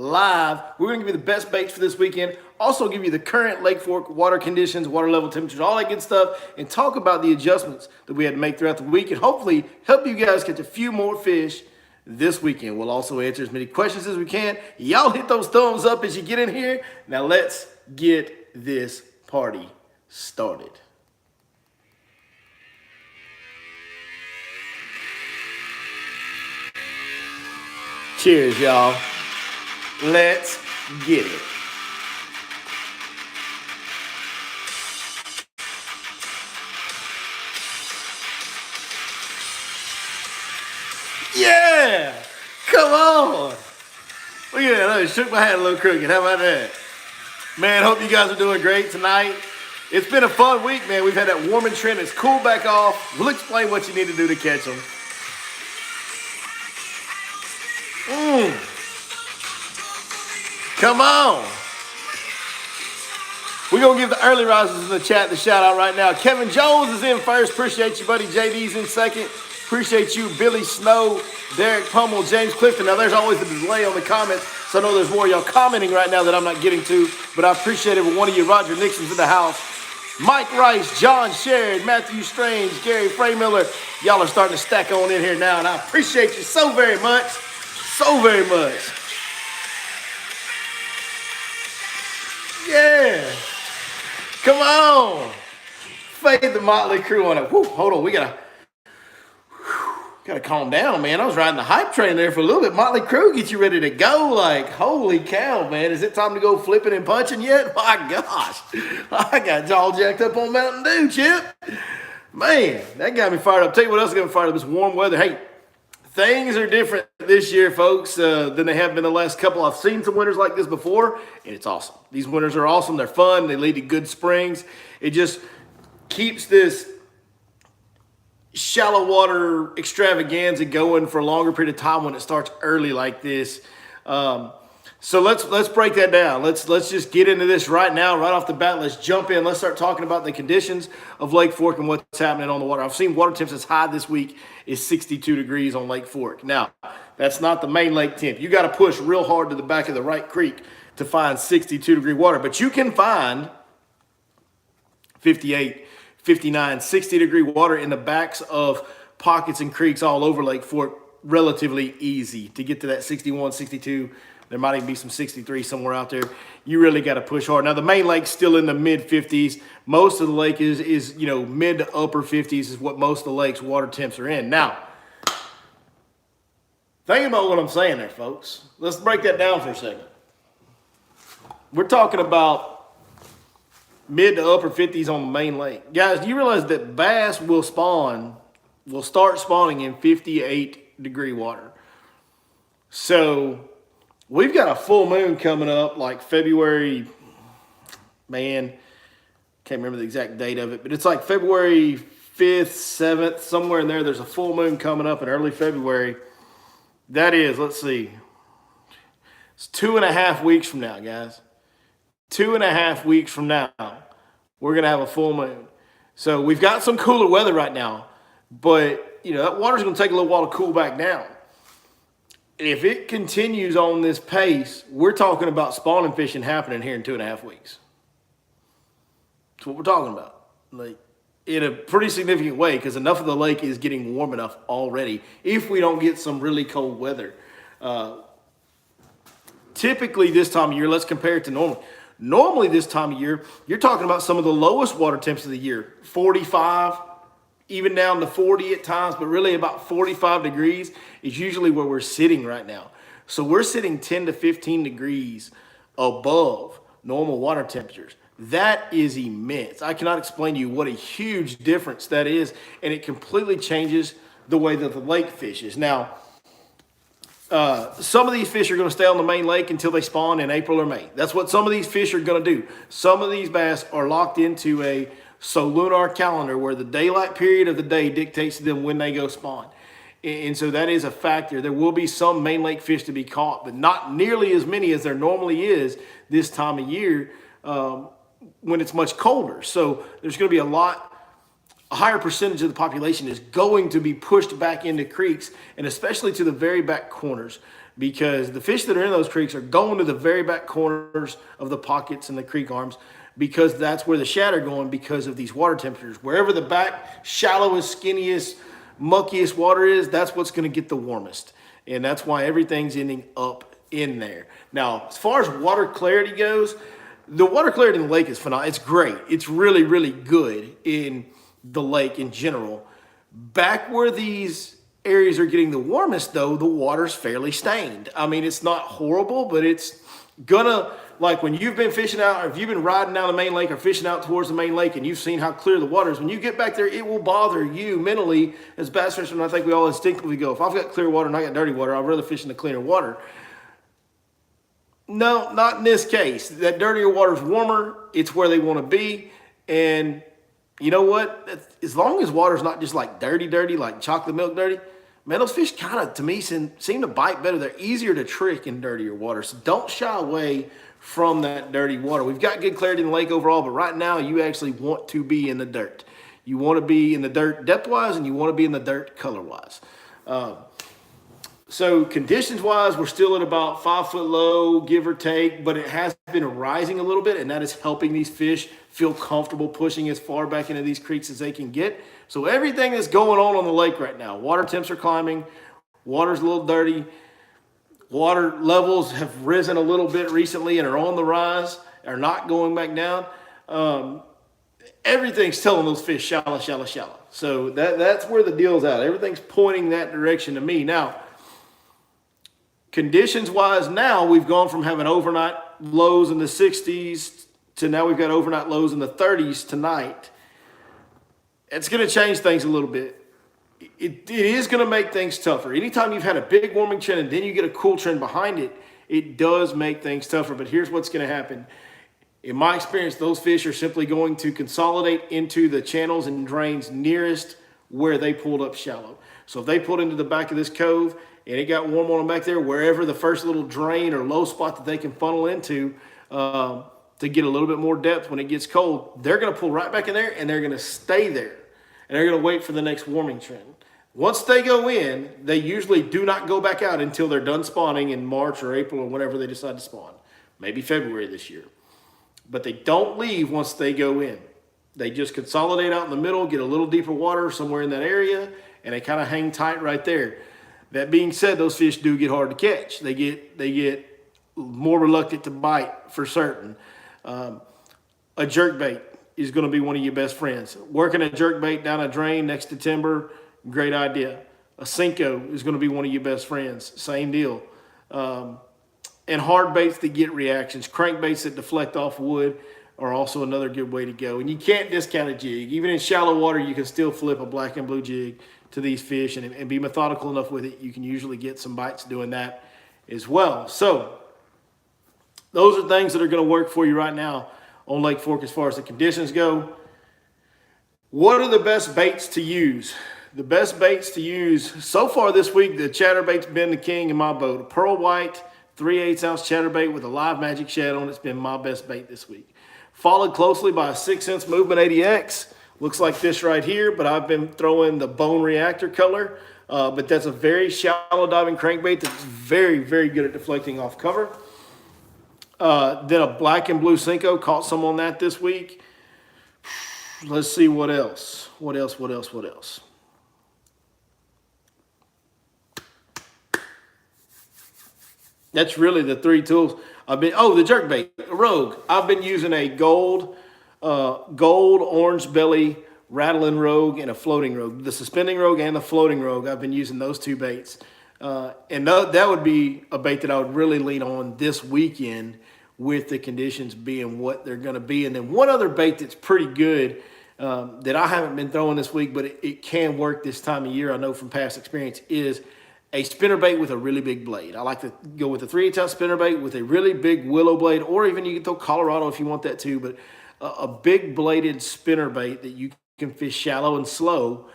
live. We're going to give you the best baits for this weekend. Also give you the current Lake Fork water conditions, water level temperatures, all that good stuff, and talk about the adjustments that we had to make throughout the week and hopefully help you guys catch a few more fish this weekend. We'll also answer as many questions as we can. Y'all hit those thumbs up as you get in here. Now let's get this party started. Cheers, y'all. Let's get it. Yeah! Come on! Look at that. I shook my hand a little crooked. How about that? Man, hope you guys are doing great tonight. It's been a fun week, man. We've had that warming trend. It's cooled back off. We'll explain what you need to do to catch them. Come on. We're going to give the early risers in the chat the shout out right now. Kevin Jones is in first. Appreciate you, buddy. JD's in second. Appreciate you, Billy Snow, Derek Pummel, James Clifton. Now, there's always a delay on the comments, so I know there's more of y'all commenting right now that I'm not getting to, but I appreciate every one of you. Roger Nixon's in the house. Mike Rice, John Sherrod, Matthew Strange, Gary Fraymiller. Y'all are starting to stack on in here now, and I appreciate you so very much. So very much. Yeah. Come on. Fade the Motley Crew on it. Whew, hold on. We gotta calm down, man. I was riding the hype train there for a little bit. Motley Crew get you ready to go. Like, holy cow, man. Is it time to go flipping and punching yet? My gosh. I got all jacked up on Mountain Dew, Chip. Man, that got me fired up. Tell you what else got me fired up. This warm weather. Hey, things are different this year, folks, than they have been the last couple. I've seen some winters like this before, and it's awesome. These winters are awesome. They're fun. They lead to good springs. It just keeps this shallow water extravaganza going for a longer period of time when it starts early like this. So let's break that down. Let's just get into this right now, right off the bat. Let's jump in. Let's start talking about the conditions of Lake Fork and what's happening on the water. I've seen water temps as high this week is 62 degrees on Lake Fork. Now, that's not the main lake temp. You got to push real hard to the back of the right creek to find 62-degree water, but you can find 58, 59, 60-degree water in the backs of pockets and creeks all over Lake Fork relatively easy to get to that 61, 62. There might even be some 63 somewhere out there. You really got to push hard. Now, the main lake's still in the mid-50s. Most of the lake is mid to upper 50s is what most of the lake's water temps are in. Now, think about what I'm saying there, folks. Let's break that down for a second. We're talking about mid to upper 50s on the main lake. Guys, do you realize that bass will start spawning in 58-degree water? So we've got a full moon coming up like February, man, can't remember the exact date of it, but it's like February 5th, 7th, somewhere in there. There's a full moon coming up in early February. That is, let's see, it's 2.5 weeks from now, guys. 2.5 weeks from now, we're going to have a full moon. So we've got some cooler weather right now, but, that water's going to take a little while to cool back down. If it continues on this pace, we're talking about spawning fishing happening here in 2.5 weeks. That's what we're talking about. Like, in a pretty significant way, because enough of the lake is getting warm enough already if we don't get some really cold weather. Typically this time of year, let's compare it to normal. Normally this time of year, you're talking about some of the lowest water temps of the year, 45, even down to 40 at times, but really about 45 degrees is usually where we're sitting right now. So we're sitting 10 to 15 degrees above normal water temperatures. That is immense. I cannot explain to you what a huge difference that is, and it completely changes the way that the lake fishes. Now, some of these fish are going to stay on the main lake until they spawn in April or May. That's what some of these fish are going to do. Some of these bass are locked into a solunar calendar where the daylight period of the day dictates to them when they go spawn. And so that is a factor. There will be some main lake fish to be caught, but not nearly as many as there normally is this time of year when it's much colder. So there's going to be a higher percentage of the population is going to be pushed back into creeks, and especially to the very back corners. because the fish that are in those creeks are going to the very back corners of the pockets and the creek arms, because that's where the shad are going because of these water temperatures. Wherever the back shallowest, skinniest, muckiest water is, that's what's going to get the warmest. And that's why everything's ending up in there. Now, as far as water clarity goes, the water clarity in the lake is phenomenal. It's great. It's really, really good in the lake in general. Back where these areas are getting the warmest, though, the water's fairly stained. I mean, it's not horrible, but it's gonna, like when you've been fishing out, or if you've been riding down the main lake or fishing out towards the main lake and you've seen how clear the water is, when you get back there, it will bother you mentally as bass fishermen. I think we all instinctively go, if I've got clear water and I got dirty water, I'd rather fish in the cleaner water. No, not in this case. That dirtier water is warmer. It's where they want to be. And you know what? As long as water's not just like dirty, like chocolate milk dirty, man, those fish kind of, to me, seem to bite better. They're easier to trick in dirtier water. So don't shy away from that dirty water. We've got good clarity in the lake overall, but right now you actually want to be in the dirt. You want to be in the dirt depth-wise, and you want to be in the dirt color-wise. So conditions-wise, we're still at about 5 foot low, give or take, but it has been rising a little bit, and that is helping these fish feel comfortable pushing as far back into these creeks as they can get. So everything that's going on the lake right now, water temps are climbing, water's a little dirty, water levels have risen a little bit recently and are on the rise, are not going back down. Everything's telling those fish shallow, shallow, shallow. So that's where the deal's at. Everything's pointing that direction to me. Now, conditions-wise, now we've gone from having overnight lows in the 60s to now we've got overnight lows in the 30s tonight. It's going to change things a little bit. It is going to make things tougher. Anytime you've had a big warming trend and then you get a cool trend behind it, it does make things tougher. But here's what's going to happen. In my experience, those fish are simply going to consolidate into the channels and drains nearest where they pulled up shallow. So if they pulled into the back of this cove and it got warm on them back there, wherever the first little drain or low spot that they can funnel into to get a little bit more depth when it gets cold, they're going to pull right back in there and they're going to stay there. And they're going to wait for the next warming trend. Once they go in, they usually do not go back out until they're done spawning in March or April or whenever they decide to spawn. Maybe February this year. But they don't leave once they go in. They just consolidate out in the middle, get a little deeper water somewhere in that area, and they kind of hang tight right there. That being said, those fish do get hard to catch. They get more reluctant to bite for certain. A jerkbait is going to be one of your best friends. Working a jerkbait down a drain next to timber, great idea. A Cinco is going to be one of your best friends. Same deal. And hard baits that get reactions. Crankbaits that deflect off wood are also another good way to go. And you can't discount a jig. Even in shallow water, you can still flip a black and blue jig to these fish and be methodical enough with it. You can usually get some bites doing that as well. So those are things that are going to work for you right now on Lake Fork as far as the conditions go. What are the best baits to use? The best baits to use so far this week, the chatterbait's been the king in my boat. A pearl white, 3/8 ounce chatterbait with a live magic shad on it's been my best bait this week. Followed closely by a 6-ounce Movement 80X. Looks like this right here, but I've been throwing the Bone Reactor color. But that's a very shallow diving crankbait that's very, very good at deflecting off cover. Then a black and blue Cinco, caught some on that this week. Let's see what else. What else? That's really the three tools. The jerkbait, a Rogue. I've been using a gold orange belly rattling Rogue and a floating Rogue. The suspending Rogue and the floating Rogue, I've been using those two baits. And that would be a bait that I would really lean on this weekend with the conditions being what they're going to be. And then one other bait that's pretty good that I haven't been throwing this week, but it can work this time of year, I know from past experience, is a spinnerbait with a really big blade. I like to go with a 3/8 ounce spinnerbait with a really big willow blade, or even you can throw Colorado if you want that too, but a big bladed spinnerbait that you can fish shallow and slow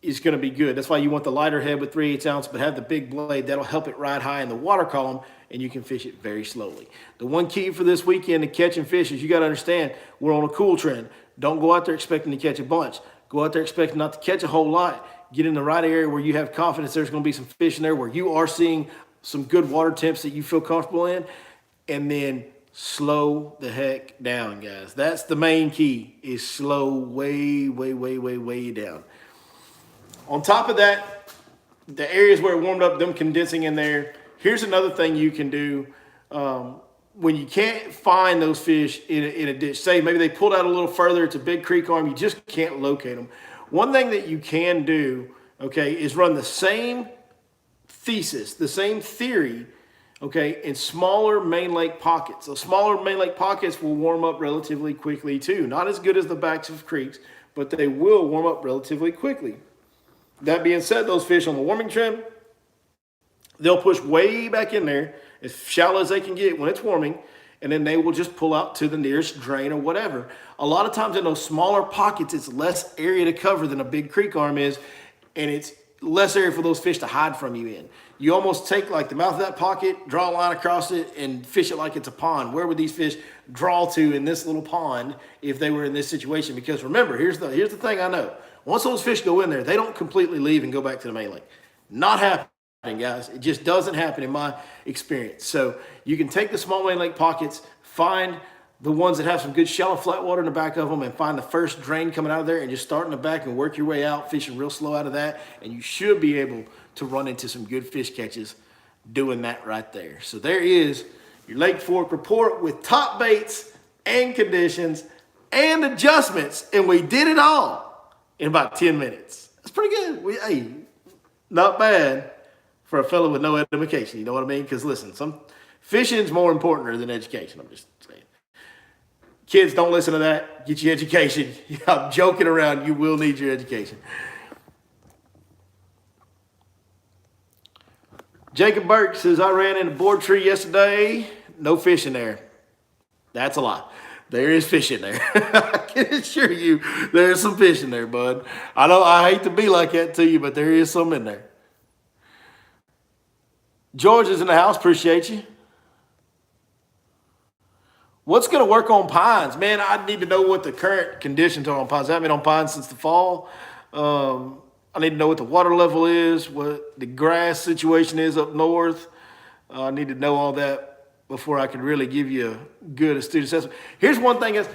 is going to be good. That's why you want the lighter head with 3/8 ounce, but have the big blade. That'll help it ride high in the water column, and you can fish it very slowly. The one key for this weekend to catching fish is you got to understand we're on a cool trend. Don't go out there expecting to catch a bunch. Go out there expecting not to catch a whole lot. Get in the right area where you have confidence there's going to be some fish in there, where you are seeing some good water temps that you feel comfortable in, and then slow the heck down, guys. That's the main key, is slow way down. On top of that, the areas where it warmed up, them condensing in there. Here's another thing you can do when you can't find those fish in a ditch. Say maybe they pulled out a little further, it's a big creek arm, you just can't locate them. One thing that you can do, okay, is run the same thesis, the same theory, okay, in smaller main lake pockets. So smaller main lake pockets will warm up relatively quickly too. Not as good as the backs of creeks, but they will warm up relatively quickly. That being said, those fish on the warming trend, they'll push way back in there as shallow as they can get when it's warming, and then they will just pull out to the nearest drain or whatever. A lot of times in those smaller pockets, it's less area to cover than a big creek arm is, and it's less area for those fish to hide from you in. You almost take like the mouth of that pocket, draw a line across it, and fish it like it's a pond. Where would these fish draw to in this little pond if they were in this situation? Because remember, here's the thing I know. Once those fish go in there, they don't completely leave and go back to the main lake. Not happening, guys. It just doesn't happen in my experience. So you can take the small main lake pockets, find the ones that have some good shallow flat water in the back of them, and find the first drain coming out of there, and just start in the back and work your way out, fishing real slow out of that, and you should be able to run into some good fish catches doing that right there. So there is your Lake Fork report with top baits and conditions and adjustments, and we did it all in about 10 minutes. That's pretty good. Hey, not bad for a fellow with no education. You know what I mean? Because listen, some fishing's more important than education. I'm just saying. Kids, don't listen to that. Get your education. I'm joking around. You will need your education. Jacob Burke says, I ran in a board tree yesterday. No fish in there. That's a lie. There is fish in there. I can assure you there's some fish in there, bud. I know I hate to be like that to you, but there is some in there. George is in the house. Appreciate you. What's going to work on pines? Man, I need to know what the current conditions are on pines. I haven't been on pines since the fall. I need to know what the water level is, what the grass situation is up north. I need to know all that before I can really give you a good astute assessment. Here's one thing is,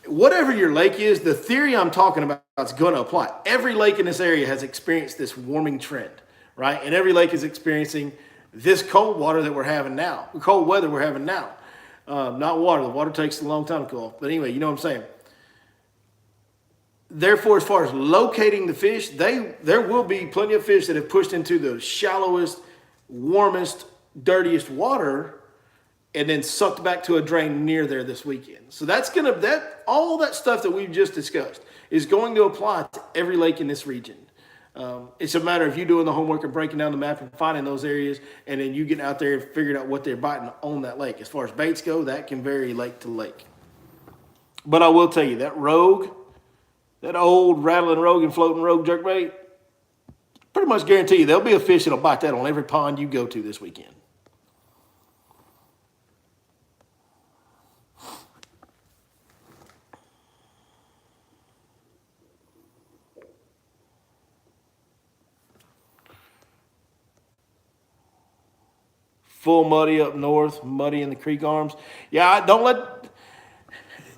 whatever your lake is, the theory I'm talking about is going to apply. Every lake in this area has experienced this warming trend, right? And every lake is experiencing this cold water that we're having now, the cold weather we're having now. Not water. The water takes a long time to cool off. But anyway, you know what I'm saying. Therefore, as far as locating the fish, there will be plenty of fish that have pushed into the shallowest, warmest, dirtiest water and then sucked back to a drain near there this weekend. So all that stuff that we've just discussed is going to apply to every lake in this region. It's a matter of you doing the homework and breaking down the map and finding those areas, and then you getting out there and figuring out what they're biting on that lake. As far as baits go, that can vary lake to lake. But I will tell you, that rogue, that old rattling rogue and floating rogue jerkbait, pretty much guarantee you there'll be a fish that'll bite that on every pond you go to this weekend. Full muddy up north, muddy in the creek arms. Yeah, don't let,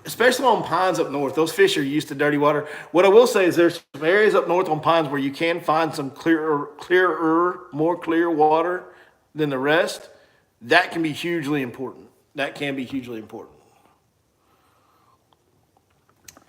especially on pines up north, those fish are used to dirty water. What I will say is there's some areas up north on pines where you can find some more clear water than the rest. That can be hugely important.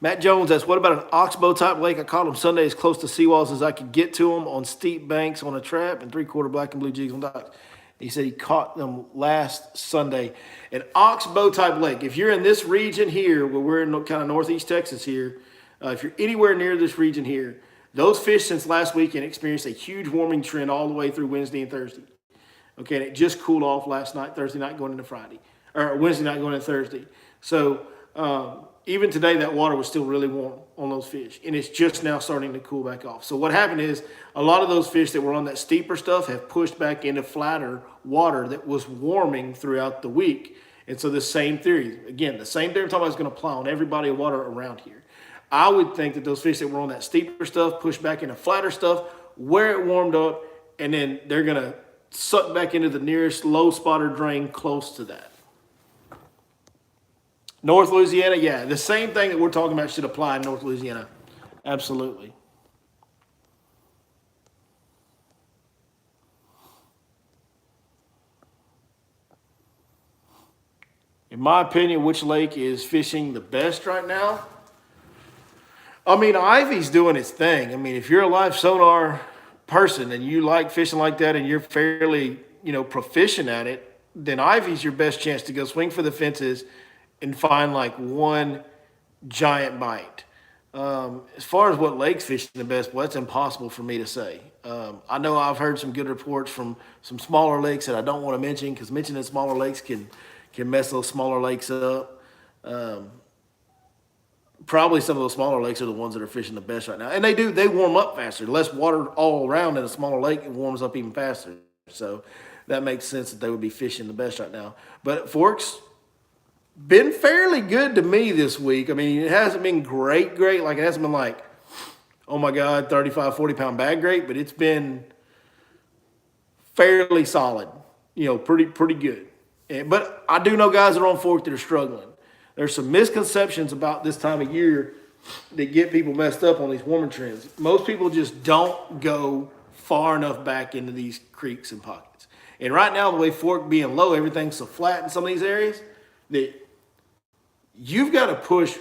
Matt Jones asks, what about an oxbow type lake? I caught them Sunday as close to seawalls as I could get to them on steep banks on a trap and 3/4 black and blue jigs on docks. He said he caught them last Sunday. An oxbow type lake. If you're in this region here, where we're in kind of northeast Texas here, if you're anywhere near this region here, those fish since last weekend experienced a huge warming trend all the way through Wednesday and Thursday. Okay, and it just cooled off last night, Thursday night going into Friday, or Wednesday night going into Thursday. So even today, that water was still really warm on those fish, and it's just now starting to cool back off. So what happened is a lot of those fish that were on that steeper stuff have pushed back into flatter water that was warming throughout the week. And so the same theory, again, the same theory I'm talking about is going to apply on every body of water around here. I would think that those fish that were on that steeper stuff pushed back into flatter stuff where it warmed up, and then they're going to sucked back into the nearest low spot or drain close to that. North Louisiana, yeah, the same thing that we're talking about should apply in North Louisiana. Absolutely. In my opinion, which lake is fishing the best right now? I mean, Ivy's doing its thing. I mean, if you're a live sonar person and you like fishing like that and you're fairly, proficient at it, then Ivy's your best chance to go swing for the fences and find like one giant bite. As far as what lake's fishing the best, well, that's impossible for me to say. I know I've heard some good reports from some smaller lakes that I don't want to mention because mentioning smaller lakes can mess those smaller lakes up. Probably some of those smaller lakes are the ones that are fishing the best right now. And they warm up faster. Less water all around in a smaller lake, it warms up even faster. So that makes sense that they would be fishing the best right now. But Forks, been fairly good to me this week. I mean, it hasn't been great. Like, it hasn't been like, oh my God, 35, 40-pound bag great, but it's been fairly solid, pretty good. But I do know guys that are on Fork that are struggling. There's some misconceptions about this time of year that get people messed up on these warming trends. Most people just don't go far enough back into these creeks and pockets. And right now, the way Fork being low, everything's so flat in some of these areas that you've got to push.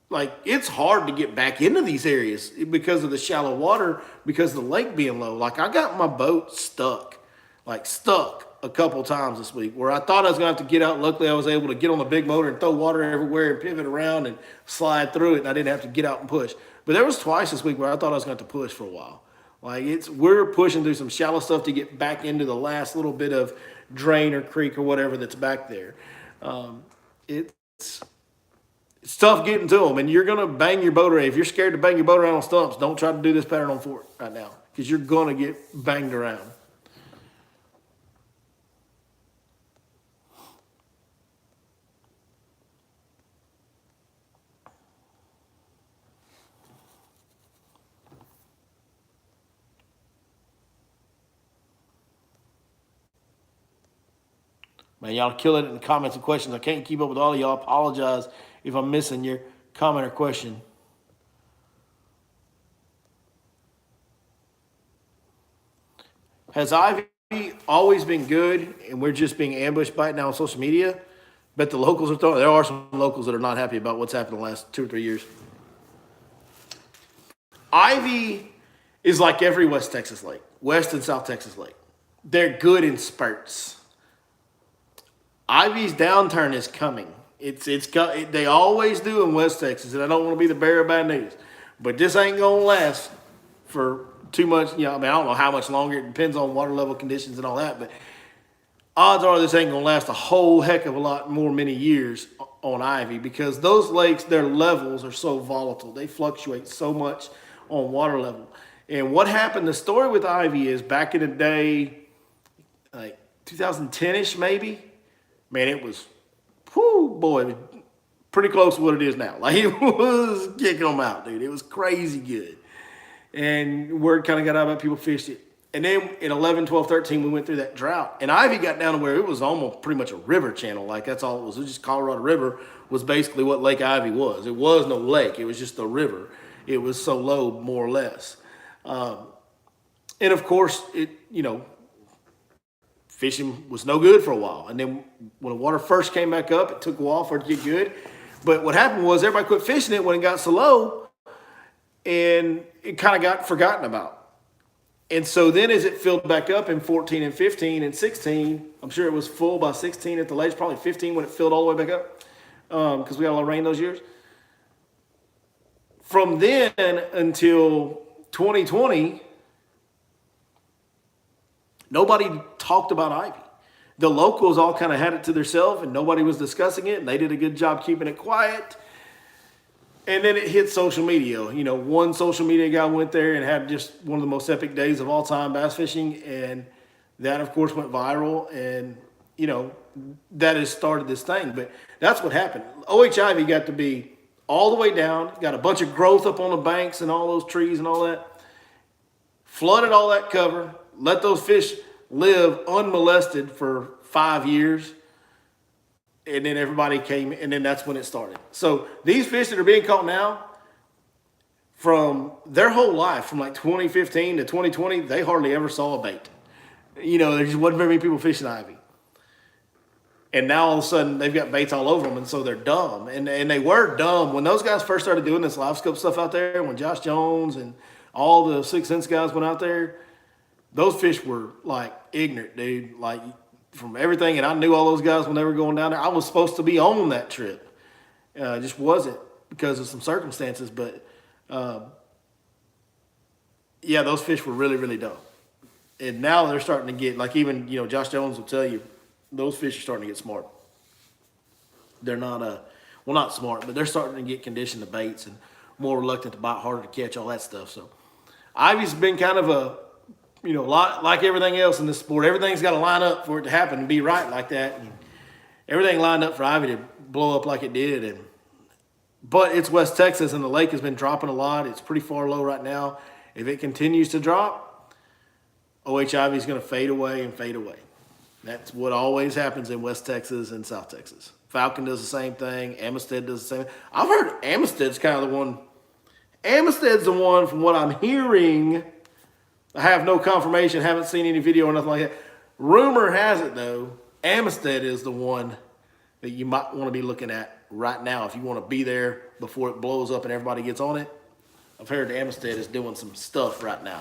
Like, it's hard to get back into these areas because of the shallow water, because of the lake being low. Like, I got my boat stuck a couple times this week where I thought I was going to have to get out. Luckily, I was able to get on the big motor and throw water everywhere and pivot around and slide through it, and I didn't have to get out and push. But there was twice this week where I thought I was going to have to push for a while. Like, we're pushing through some shallow stuff to get back into the last little bit of drain or creek or whatever that's back there. It's tough getting to them, and you're going to bang your boat around. If you're scared to bang your boat around on stumps, don't try to do this pattern on Fork right now because you're going to get banged around. Man, y'all kill it in the comments and questions. I can't keep up with all of y'all. Apologize if I'm missing your comment or question. Has Ivy always been good and we're just being ambushed by it now on social media? Bet the locals are throwing. There are some locals that are not happy about what's happened in the last 2 or 3 years. Ivy is like every West Texas lake, West and South Texas lake. They're good in spurts. Ivy's downturn is coming. They always do in West Texas, and I don't want to be the bearer of bad news, but this ain't gonna last for too much. I don't know how much longer. It depends on water level conditions and all that, but odds are this ain't gonna last a whole heck of a lot more many years on Ivy because those lakes, their levels are so volatile. They fluctuate so much on water level. And what happened? The story with Ivy is back in the day, like 2010-ish maybe. Man, it was, pretty close to what it is now. Like, it was kicking them out, dude. It was crazy good. And word kind of got out about people fished it. And then in 11, 12, 13, we went through that drought. And Ivy got down to where it was almost pretty much a river channel. Like, that's all it was. It was just Colorado River was basically what Lake Ivy was. It was no lake. It was just a river. It was so low, more or less. And, of course, fishing was no good for a while. And then when the water first came back up, it took a while for it to get good. But what happened was everybody quit fishing it when it got so low, and it kind of got forgotten about. And so then as it filled back up in 14 and 15 and 16, I'm sure it was full by 16 at the latest, probably 15 when it filled all the way back up because we got a lot of rain those years. From then until 2020, nobody talked about Ivy. The locals all kind of had it to themselves and nobody was discussing it, and they did a good job keeping it quiet. And then it hit social media. One social media guy went there and had just one of the most epic days of all time bass fishing, and that, of course, went viral, and, that has started this thing. But that's what happened. OH Ivy got to be all the way down, got a bunch of growth up on the banks and all those trees and all that, flooded all that cover, let those fish live unmolested for 5 years. And then everybody came, and then that's when it started. So these fish that are being caught now, from their whole life, from like 2015 to 2020, they hardly ever saw a bait. There just wasn't very many people fishing ivy. And now all of a sudden they've got baits all over them, and so they're dumb. And they were dumb when those guys first started doing this live scope stuff out there. When Josh Jones and all the 6th Sense guys went out there, those fish were like ignorant, dude. Like from everything, and I knew all those guys when they were going down there. I was supposed to be on that trip, just wasn't because of some circumstances. But yeah, those fish were really, really dumb. And now they're starting to get like even Josh Jones will tell you. Those fish are starting to get smart. They're not, well, not smart, but they're starting to get conditioned to baits and more reluctant to bite, harder to catch, all that stuff. So, Ivy's been kind of a, like everything else in this sport. Everything's got to line up for it to happen and be right like that. And everything lined up for Ivy to blow up like it did. But it's West Texas, and the lake has been dropping a lot. It's pretty far low right now. If it continues to drop, OH Ivy is going to fade away and fade away. That's what always happens in West Texas and South Texas. Falcon does the same thing. Amistad does the same thing. I've heard Amistad's kind of the one. Amistad's the one from what I'm hearing. I have no confirmation, haven't seen any video or nothing like that. Rumor has it, though, Amistad is the one that you might want to be looking at right now if you want to be there before it blows up and everybody gets on it. I've heard Amistad is doing some stuff right now.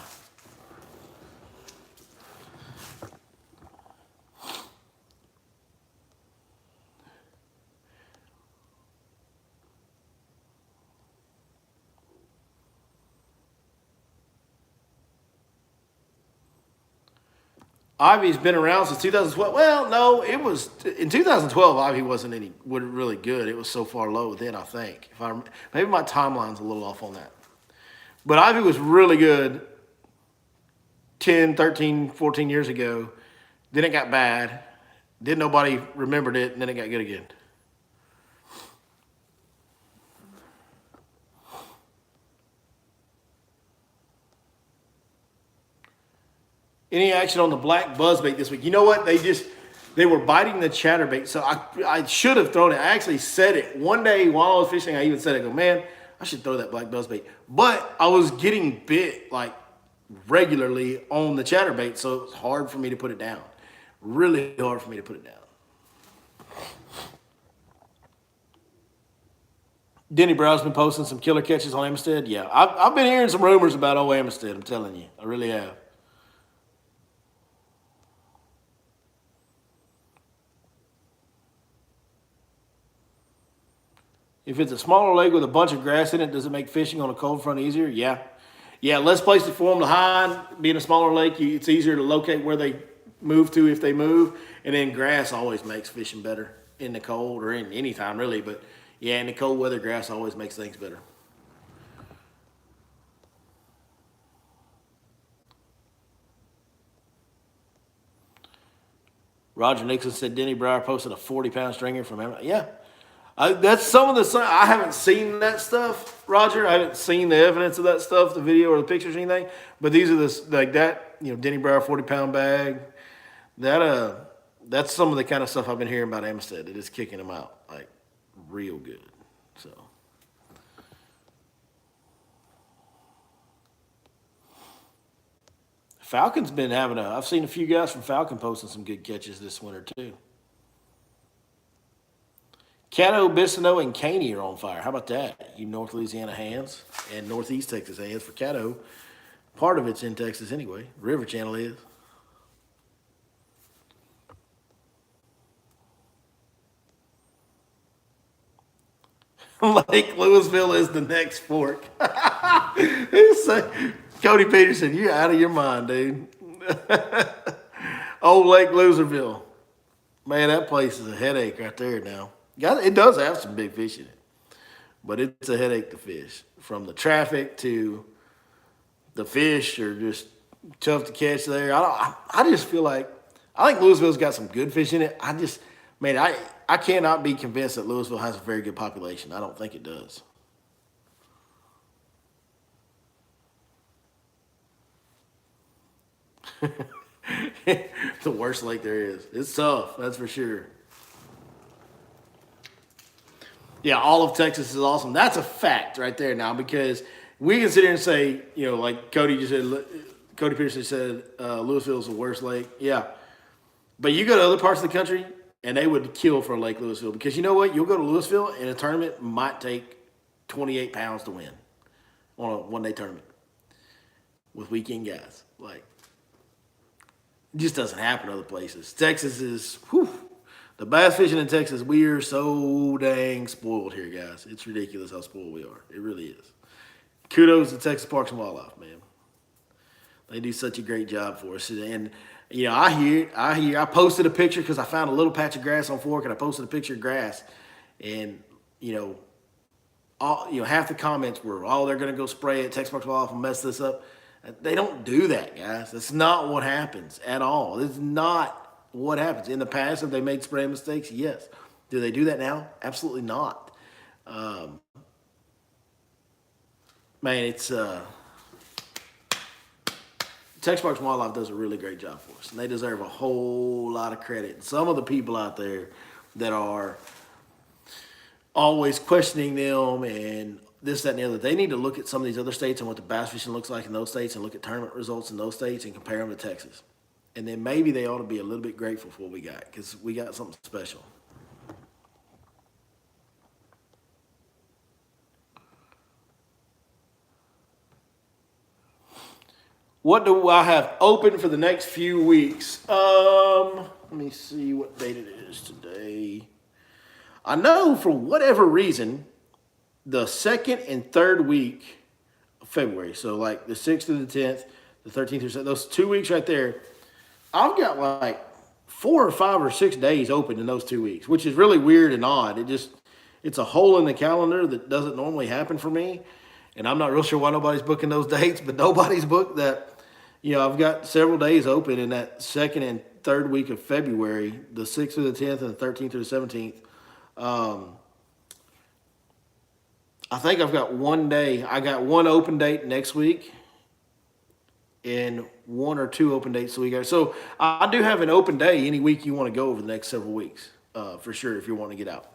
Ivy's been around since 2012. Well, no, it was in 2012. Ivy wasn't really good. It was so far low then, I think. Maybe my timeline's a little off on that. But Ivy was really good 10, 13, 14 years ago. Then it got bad. Then nobody remembered it, and then it got good again. Any action on the black buzzbait this week? You know what? They were biting the chatterbait. So I should have thrown it. I actually said it. One day while I was fishing, I even said it. I go, man, I should throw that black buzzbait. But I was getting bit like regularly on the chatterbait, so it was hard for me to put it down. Really hard for me to put it down. Denny Brow's been posting some killer catches on Amistad. Yeah, I've been hearing some rumors about old Amistad. I'm telling you. I really have. If it's a smaller lake with a bunch of grass in it, does it make fishing on a cold front easier? Yeah. Yeah, less places for them to hide. Being a smaller lake, it's easier to locate where they move to if they move. And then grass always makes fishing better in the cold or in any time, really. But, yeah, in the cold weather, grass always makes things better. Roger Nixon said Denny Breyer posted a 40-pound stringer from Amazon. Yeah. That's some of the. I haven't seen that stuff, Roger. I haven't seen the evidence of that stuff, the video or the pictures or anything. But these are like that, Denny Breyer 40-pound bag. That's some of the kind of stuff I've been hearing about Amistad. That is kicking them out like real good. So. Falcon's been having I've seen a few guys from Falcon posting some good catches this winter too. Caddo, Bissonneau, and Caney are on fire. How about that? You North Louisiana hands and Northeast Texas hands for Caddo. Part of it's in Texas anyway. River Channel is. Lake Louisville is the next fork. Cody Peterson, you're out of your mind, dude. Old Lake Louisville. Man, that place is a headache right there now. It does have some big fish in it, but it's a headache to fish. From the traffic to the fish are just tough to catch there. I just feel like I think Louisville's got some good fish in it. I cannot be convinced that Louisville has a very good population. I don't think it does. The worst lake there is. It's tough, that's for sure. Yeah, all of Texas is awesome. That's a fact right there now because we can sit here and say, like Cody just said, Cody Pearson said, Louisville is the worst lake. Yeah. But you go to other parts of the country and they would kill for Lake Louisville because you know what? You'll go to Louisville and a tournament might take 28 pounds to win on a one-day tournament with weekend guys. Like, it just doesn't happen other places. Texas is, the bass fishing in Texas, we are so dang spoiled here, guys. It's ridiculous how spoiled we are. It really is. Kudos to Texas Parks and Wildlife, man. They do such a great job for us. And, I posted a picture because I found a little patch of grass on Fork and I posted a picture of grass. And, half the comments were, they're going to go spray it. Texas Parks and Wildlife will mess this up. They don't do that, guys. That's not what happens at all. It's not what happens. In the past, have they made spray mistakes? Yes. Do they do that now? Absolutely not. Man, it's Texas Parks and Wildlife does a really great job for us, and they deserve a whole lot of credit. And some of the people out there that are always questioning them and this, that, and the other, they need to look at some of these other states and what the bass fishing looks like in those states and look at tournament results in those states and compare them to Texas. And then maybe they ought to be a little bit grateful for what we got because we got something special. What do I have open for the next few weeks? Let me see what date it is today. I know for whatever reason, the second and third week of February, so like the 6th to the 10th, the 13th or so, those 2 weeks right there, I've got like 4 or 5 or 6 days open in those 2 weeks, which is really weird and odd. It's a hole in the calendar that doesn't normally happen for me. And I'm not real sure why nobody's booking those dates, but nobody's booked that. I've got several days open in that second and third week of February, the 6th through the 10th and the 13th through the 17th. I think I've got one day. I got one open date next week and 1 or 2 open dates the week after. So I do have an open day any week you want to go over the next several weeks, for sure, if you want to get out.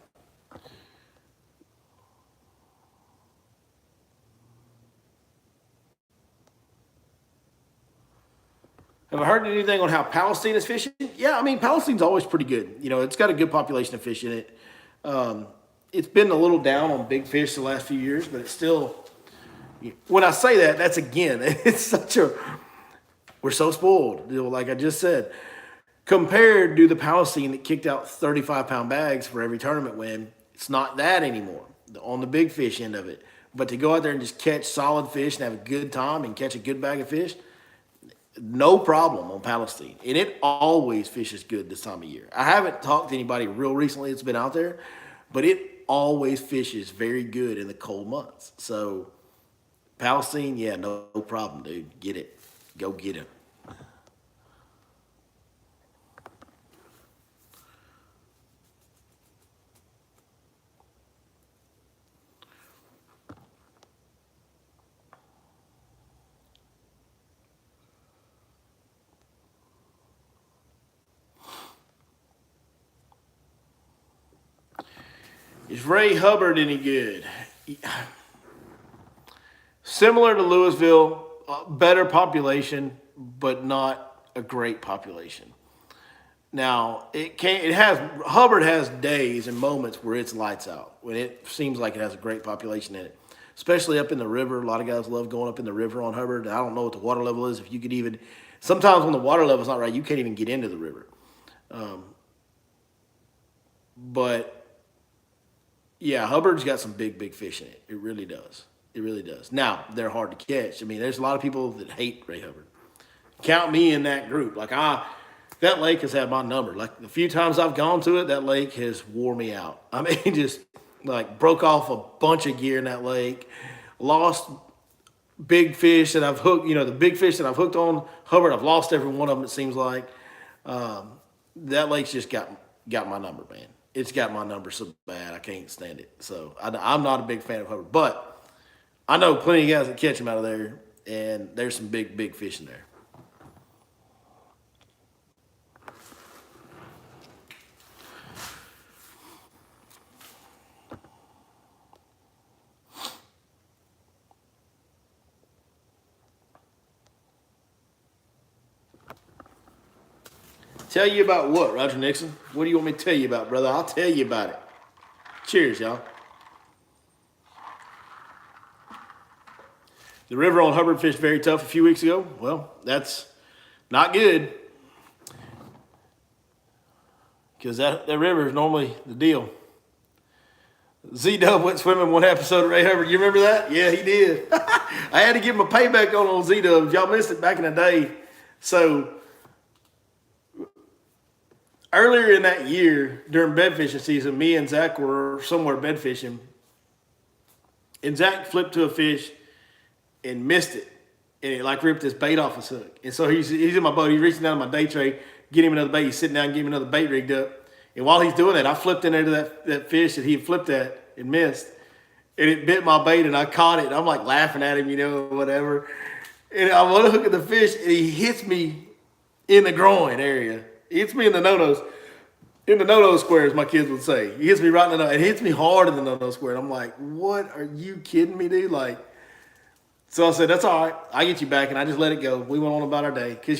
Have I heard anything on how Palestine is fishing? Yeah, Palestine's always pretty good. It's got a good population of fish in it. It's been a little down on big fish the last few years, but it's still, when I say that, that's again, we're so spoiled, like I just said. Compared to the Palestine that kicked out 35-pound bags for every tournament win, it's not that anymore on the big fish end of it. But to go out there and just catch solid fish and have a good time and catch a good bag of fish, no problem on Palestine. And it always fishes good this time of year. I haven't talked to anybody real recently that's been out there, but it always fishes very good in the cold months. So Palestine, yeah, no problem, dude. Get it. Go get it. Is Ray Hubbard any good? Similar to Louisville, better population, but not a great population. Now, Hubbard has days and moments where it's lights out, when it seems like it has a great population in it, especially up in the river. A lot of guys love going up in the river on Hubbard. I don't know what the water level is. If you could even, sometimes when the water level's not right, you can't even get into the river. But yeah, Hubbard's got some big fish in it. It really does. It really does. Now, they're hard to catch. There's a lot of people that hate Ray Hubbard. Count me in that group. That lake has had my number. Like, the few times I've gone to it, that lake has wore me out. Just like broke off a bunch of gear in that lake. Lost big fish that I've hooked. The big fish that I've hooked on Hubbard, I've lost every one of them, it seems like. That lake's just got my number, man. It's got my number so bad I can't stand it. So I'm not a big fan of Hubbard. But I know plenty of guys that catch them out of there, and there's some big fish in there. Tell you about what, Roger Nixon? What do you want me to tell you about, brother? I'll tell you about it. Cheers, y'all. The river on Hubbard fished very tough a few weeks ago. Well, that's not good. Because that river is normally the deal. Z-Dub went swimming one episode of Ray Hubbard. You remember that? Yeah, he did. I had to give him a payback on Z-Dub. Y'all missed it back in the day. So, earlier in that year, during bed fishing season, me and Zach were somewhere bed fishing. And Zach flipped to a fish and missed it. And it like ripped his bait off his hook. And so he's in my boat. He's reaching down to my day tray, getting him another bait. He's sitting down, getting him another bait rigged up. And while he's doing that, I flipped in there to that fish that he flipped at and missed. And it bit my bait, and I caught it. And I'm like laughing at him, whatever. And I want to hook at the fish, and he hits me in the groin area. He hits me in the no-nos. In the no-no square, as my kids would say. He hits me right in the no. It hits me hard in the no-no square. And I'm like, what? Are you kidding me, dude? So I said, that's all right. I get you back. And I just let it go. We went on about our day. Because,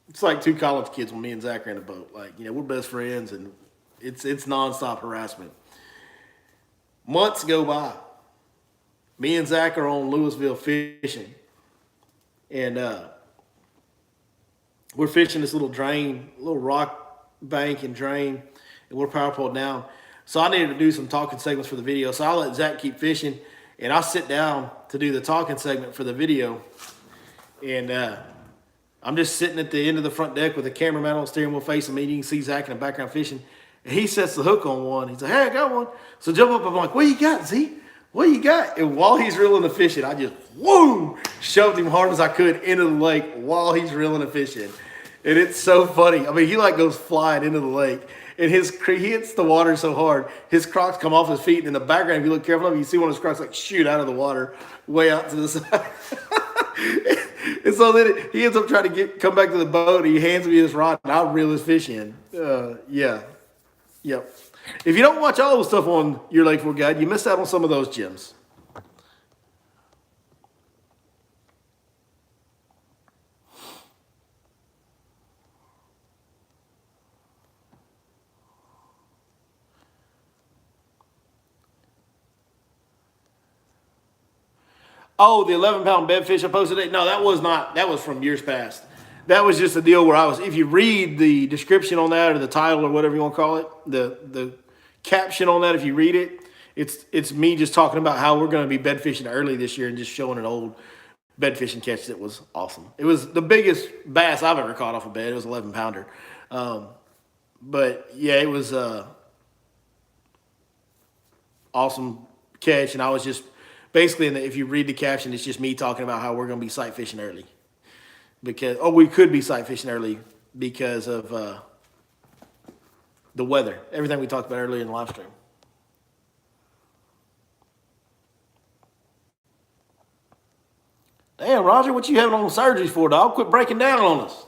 it's like two college kids when me and Zach are in a boat. We're best friends, and it's nonstop harassment. Months go by. Me and Zach are on Louisville fishing. And we're fishing this little drain, little rock bank and drain, and we're power pulled down. So I needed to do some talking segments for the video. So I let Zach keep fishing, and I sit down to do the talking segment for the video. And I'm just sitting at the end of the front deck with the cameraman on the steering wheel facing me. You can see Zach in the background fishing. And he sets the hook on one. He's like, hey, I got one. So jump up. I'm like, what you got, Z? What you got? And while he's reeling the fish in, I just, whoa, shoved him hard as I could into the lake while he's reeling the fish in. And it's so funny. I mean, he goes flying into the lake. And he hits the water so hard, his Crocs come off his feet. And in the background, if you look careful, you see one of his Crocs shoot out of the water way out to the side. And so then he ends up trying to come back to the boat. And he hands me this rod, and I reel his fish in. Yeah. Yep. If you don't watch all the stuff on your Lake Fork Guide, you miss out on some of those gems. Oh, the 11-pound bedfish I posted today? No, that was not. That was from years past. That was just a deal where if you read the description on that or the title or whatever you want to call it, the caption on that, if you read it, it's me just talking about how we're going to be bed fishing early this year and just showing an old bed fishing catch that was awesome. It was the biggest bass I've ever caught off a bed. It was an 11-pounder. But, yeah, it was awesome catch, and I was just basically, if you read the caption, it's just me talking about how we're going to be sight fishing early. We could be sight fishing early because of the weather. Everything we talked about earlier in the live stream. Damn, Roger, what you having on surgeries for, dog? Quit breaking down on us.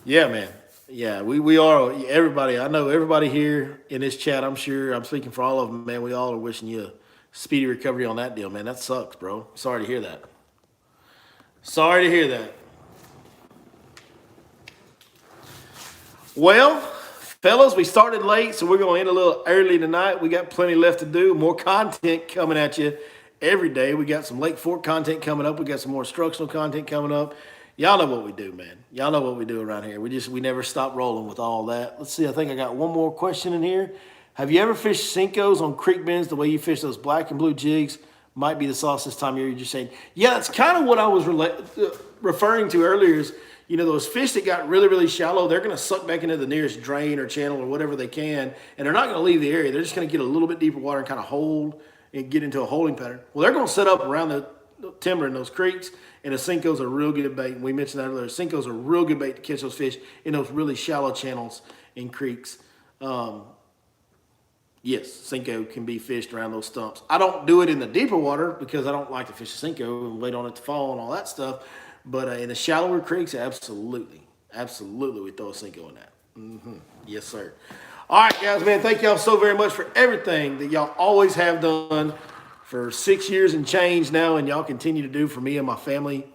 Yeah, man. Yeah, we are. Everybody, I know everybody here in this chat, I'm sure, I'm speaking for all of them, man. We all are wishing you a speedy recovery on that deal, man. That sucks, bro. Sorry to hear that. Sorry to hear that. Well, fellas, we started late, so we're going to end a little early tonight. We got plenty left to do. More content coming at you every day. We got some Lake Fork content coming up. We got some more instructional content coming up. Y'all know what we do, man. Y'all know what we do around here. We never stop rolling with all that. Let's see. I think I got one more question in here. Have you ever fished Cincos on creek bends the way you fish those black and blue jigs? Might be the sauce this time of year. You're just saying, yeah, that's kind of what I was referring to earlier is, those fish that got really, really shallow, they're going to suck back into the nearest drain or channel or whatever they can, and they're not going to leave the area. They're just going to get a little bit deeper water and kind of hold and get into a holding pattern. Well, they're going to set up around the timber in those creeks, and the Cincos are real good bait. We mentioned that earlier. Cincos are real good bait to catch those fish in those really shallow channels and creeks. Yes, Cinco can be fished around those stumps. I don't do it in the deeper water because I don't like to fish a Cinco and wait on it to fall and all that stuff. But in the shallower creeks, absolutely. Absolutely, we throw a Cinco in that. Yes, sir. All right, guys, man, thank y'all so very much for everything that y'all always have done for 6 years and change now, and y'all continue to do for me and my family.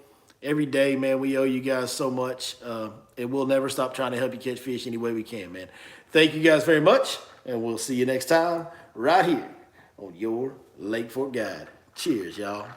every day, man, we owe you guys so much. And we'll never stop trying to help you catch fish any way we can, man. Thank you guys very much, and we'll see you next time right here on your Lake Fork Guide. Cheers, y'all.